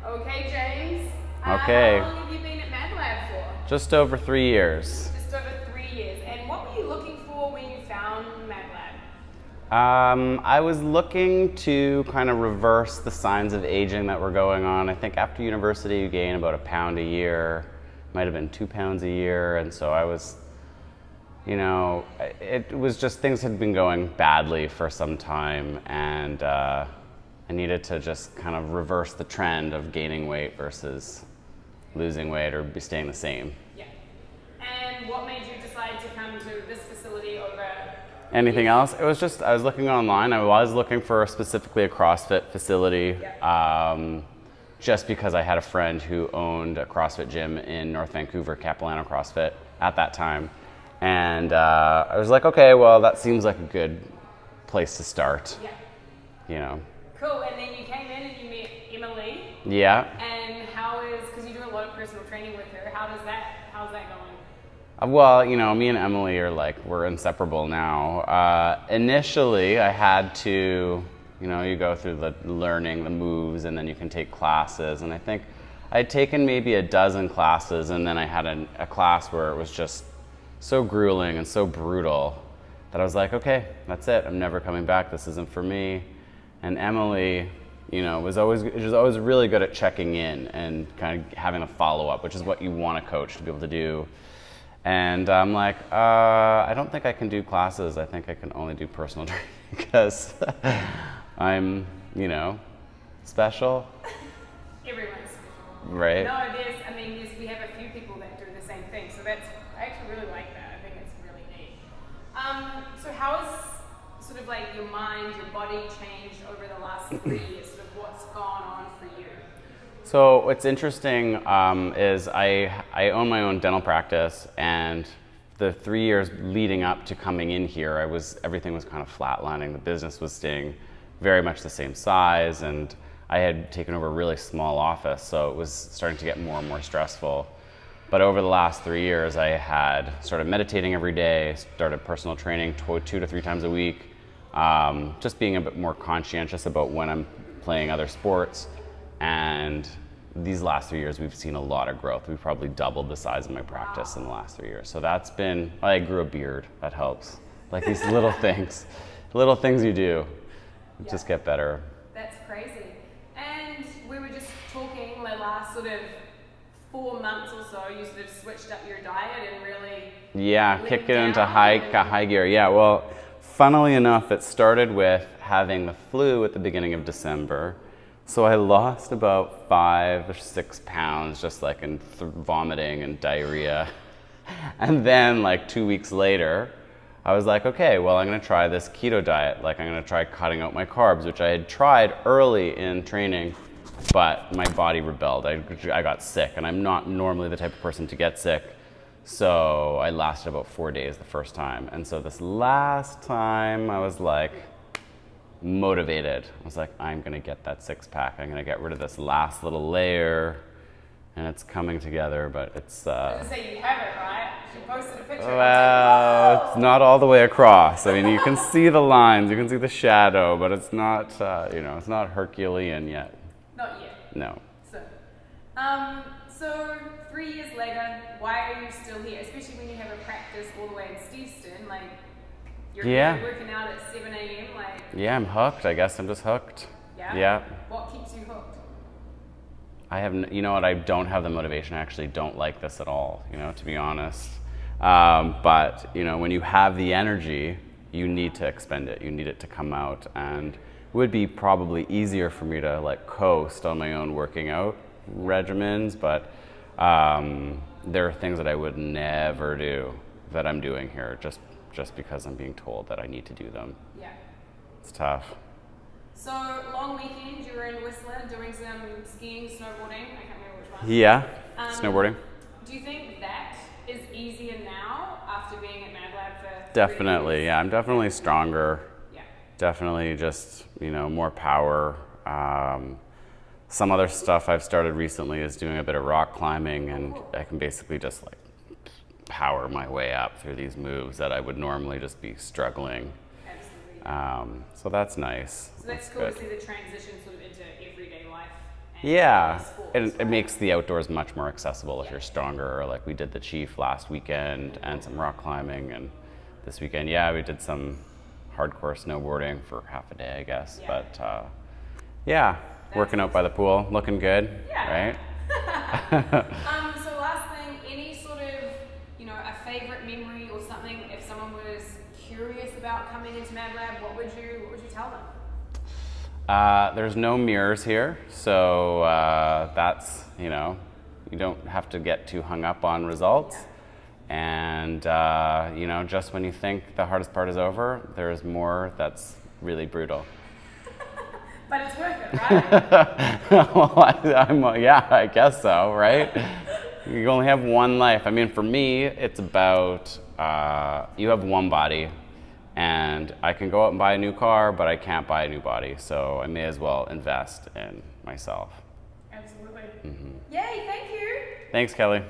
Okay, James. Okay. How long have you been at MadLab for? Just over 3 years. Just over 3 years. And what were you looking for when you found MadLab? I was looking to kind of reverse the signs of aging that were going on. I think after university you gain about a pound a year, might have been 2 pounds a year, and so I was, it was just things had been going badly for some time, and I needed to just kind of reverse the trend of gaining weight versus losing weight or be staying the same. Yeah. And what made you decide to come to this facility over Anything else? It was just, I was looking online. I was looking for specifically a CrossFit facility, just because I had a friend who owned a CrossFit gym in North Vancouver, Capilano CrossFit, at that time. And I was like, okay, well, that seems like a good place to start. Yeah. Cool. And then you came in and you met Emily. Yeah. And because you do a lot of personal training with her, how's that going? Well, me and Emily are we're inseparable now. Initially, I had to, you go through the learning the moves and then you can take classes. And I think I'd taken maybe a dozen classes, and then I had a class where it was just so grueling and so brutal that I was like, okay, that's it. I'm never coming back. This isn't for me. And Emily, was always really good at checking in and kind of having a follow-up, which is what you want a coach to be able to do. And I'm like, I don't think I can do classes. I think I can only do personal training because I'm, special. Everyone's special. Right. No, we have a few people that do the same thing. So I actually really like that. I think it's really neat. So how has sort of your mind, your body changed over the last 3 years? Sort of what's gone on for you? So what's interesting is I own my own dental practice, and the 3 years leading up to coming in here, everything was kind of flatlining. The business was staying very much the same size, and I had taken over a really small office, so it was starting to get more and more stressful. But over the last 3 years, I had started meditating every day, started personal training 2 to 3 times a week, just being a bit more conscientious about when I'm playing other sports. And these last 3 years, we've seen a lot of growth. We've probably doubled the size of my practice in the last 3 years. So I grew a beard. That helps. These little things you do, just get better. That's crazy. And we were just talking the last sort of 4 months or so, you sort of switched up your diet and really kick it into high gear. Yeah, well, funnily enough, it started with having the flu at the beginning of December. So I lost about 5 or 6 pounds just in vomiting and diarrhea. And then 2 weeks later, I was like, okay, well, I'm going to try this keto diet. I'm going to try cutting out my carbs, which I had tried early in training, but my body rebelled. I got sick, and I'm not normally the type of person to get sick. So I lasted about 4 days the first time. And so this last time, I was motivated. I was like, I'm going to get that 6-pack. I'm going to get rid of this last little layer, and it's coming together, but it's... I was going to say, you have it, right? She posted a picture. Well, it's not all the way across. You can see the lines, you can see the shadow, but it's not, it's not Herculean yet. Not yet. No. So 3 years later, why are you still here? Especially when you have a practice all the way in Steveston, you're working out at 7 a.m. Yeah, I'm hooked. I guess I'm just hooked. Yeah? What keeps you hooked? I don't have the motivation. I actually don't like this at all, to be honest. But, when you have the energy, you need to expend it. You need it to come out. And it would be probably easier for me to coast on my own working out regimens, but there are things that I would never do that I'm doing here just because I'm being told that I need to do them. Yeah. It's tough. So, long weekend, you were in Whistler doing some skiing, snowboarding. I can't remember which one. Yeah, snowboarding. Do you think that is easier now after being at MadLab for Definitely, 3 years? yeah. I'm definitely stronger. Yeah. Definitely just, more power. Some other stuff I've started recently is doing a bit of rock climbing, and I can basically just power my way up through these moves that I would normally just be struggling. Absolutely. So that's nice. So that's cool good. to see the transition sort of into everyday life and Yeah, sports, it right? makes the outdoors much more accessible if you're stronger. Like we did the Chief last weekend and some rock climbing, and this weekend, yeah, we did some hardcore snowboarding for half a day, I guess. Yeah. But yeah, working out by the pool, looking good, Yeah. right? So last thing, any sort of, a favorite memory or something, if someone was curious about coming into MadLab, what would you tell them? There's no mirrors here, so that's, you don't have to get too hung up on results. And, just when you think the hardest part is over, there's more that's really brutal. But it's worth it, right? Well, yeah, I guess so, right? You only have one life. I mean, for me, it's about you have one body, and I can go out and buy a new car, but I can't buy a new body, so I may as well invest in myself. Absolutely. Yay, thank you. Thanks, Kelly.